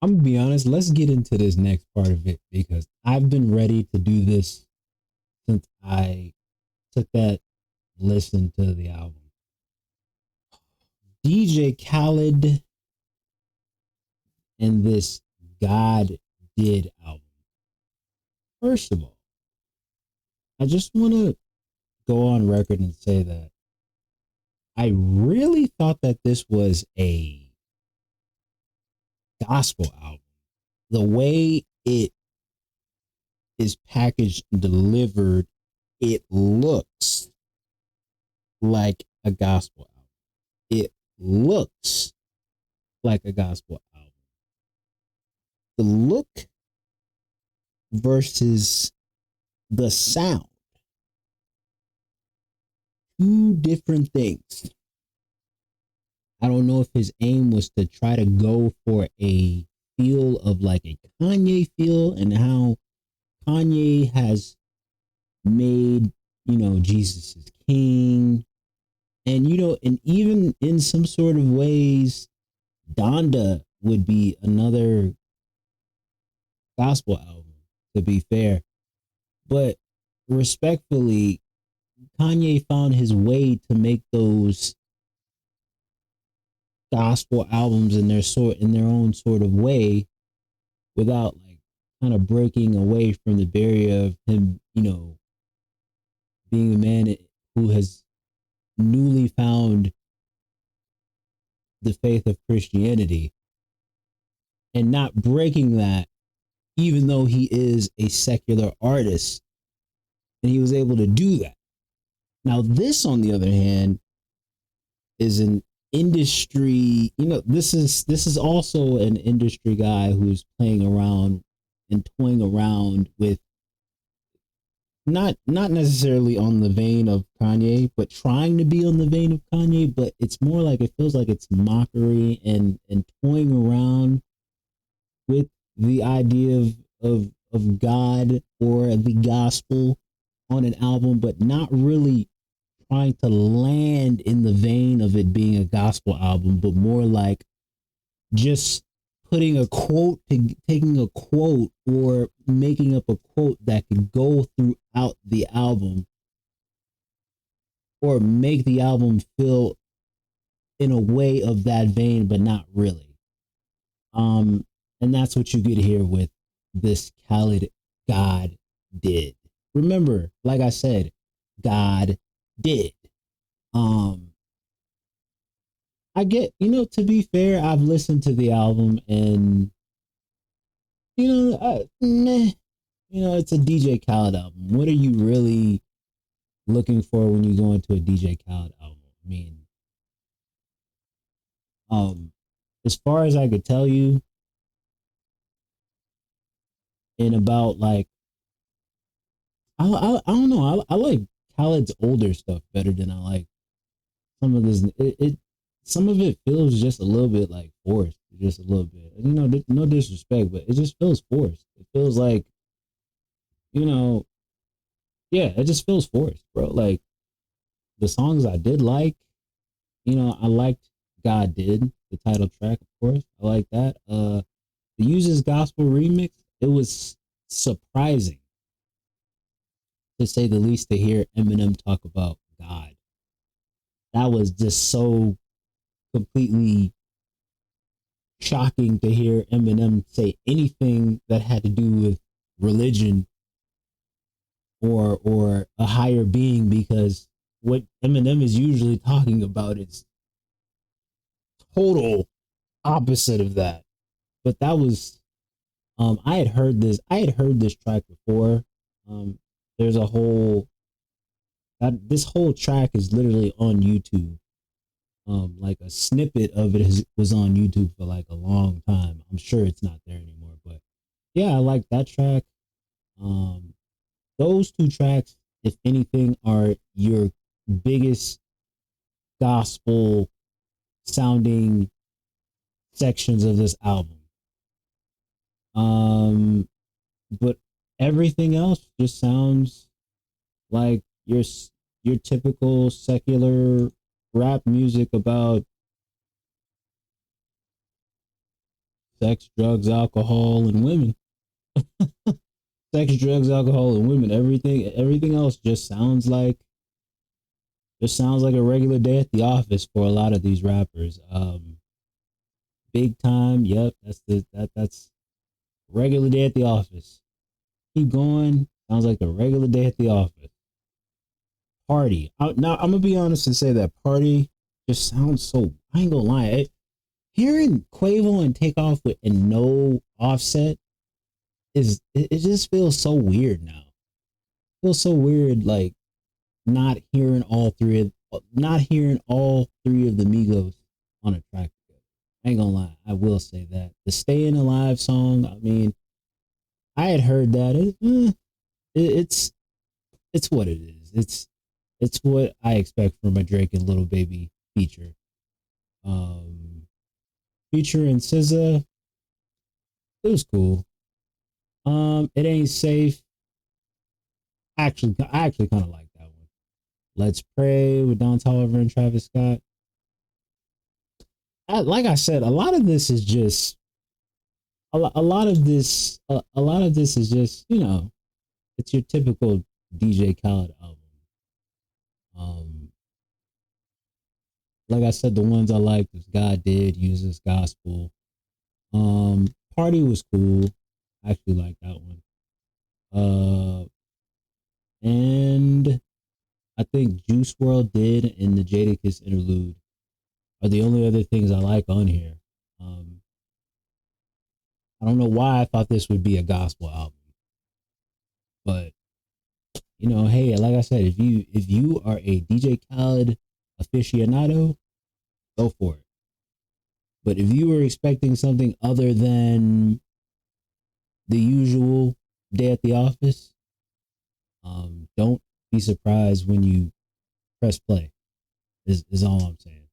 I'm gonna be honest. Let's get into this next part of it because I've been ready to do this since I took that listen to the album. DJ Khaled and this God Did album. First of all, I just want to go on record and say that I really thought that this was a gospel album. The way it is packaged and delivered, it looks like a gospel album. It looks like a gospel album. The look versus the sound, two different things. I don't know if his aim was to try to go for a feel of like a Kanye feel and how Kanye has made, Jesus is king. And, and even in some sort of ways, Donda would be another gospel album, to be fair. But respectfully, Kanye found his way to make those gospel albums in their own sort of way without like kind of breaking away from the barrier of him, being a man who has newly found the faith of Christianity and not breaking that, even though he is a secular artist and he was able to do that. Now, this, on the other hand, is an industry. This is also an industry guy who's playing around and toying around with not necessarily on the vein of Kanye, but trying to be on the vein of Kanye. But it's more like it feels like it's mockery and toying around with the idea of God or the gospel on an album, but not really trying to land in the vein of it being a gospel album, but more like just putting a quote, taking a quote or making up a quote that could go throughout the album or make the album feel in a way of that vein, but not really. Um, and that's what you get here with this Khaled God did. Remember, like I said, God did. Um, I get, to be fair, I've listened to the album and, meh, it's a DJ Khaled album. What are you really looking for when you go into a DJ Khaled album? I mean, um, as far as I could tell you, in about like, I don't know, I like Khaled's older stuff better than I like some of this. Some of it feels just a little bit like forced, just a little bit. No disrespect, but it just feels forced. It feels like, you know, yeah, it just feels forced, bro. Like the songs I did like, I liked God Did, the title track, of course. I like that. The Uses Gospel remix, it was surprising to say the least to hear Eminem talk about God. That was just so completely shocking to hear Eminem say anything that had to do with religion or a higher being, because what Eminem is usually talking about is total opposite of that. But that was I had heard this track before. Um there's a whole that this whole track is literally on YouTube. Like a snippet of it was on YouTube for like a long time. I'm sure it's not there anymore, but yeah, I like that track. Um those two tracks, if anything, are your biggest gospel sounding sections of this album. Um, but everything else just sounds like your typical secular rap music about Sex, drugs, alcohol, and women. Sex, drugs, alcohol, and women. Everything else just sounds like a regular day at the office for a lot of these rappers. Big time. Yep, that's regular day at the office. Keep going. Sounds like a regular day at the office. Party. Now I'm gonna be honest and say that party just sounds so. I ain't gonna lie. Hearing Quavo and Takeoff with and no Offset it just feels so weird now. It feels so weird, like not hearing all three of the Migos on a track together. I ain't gonna lie. I will say that the "Staying Alive" song. I mean, I had heard that. It's it's what it is. It's what I expect from a Drake and Little Baby feature. Um, Feature and SZA, it was cool. It ain't safe. I actually kind of like that one. Let's Pray with Don Toliver and Travis Scott. Like I said, a lot of this is just a lot of this is just it's your typical DJ Khaled album. Um, like I said, the ones I liked was God Did, Uses Gospel. Party was cool. I actually like that one. And I think Juice World did and the Jadakiss interlude are the only other things I like on here. Um, I don't know why I thought this would be a gospel album, but hey, like I said, if you are a DJ Khaled aficionado, go for it. But if you were expecting something other than the usual day at the office, don't be surprised when you press play. Is all I'm saying.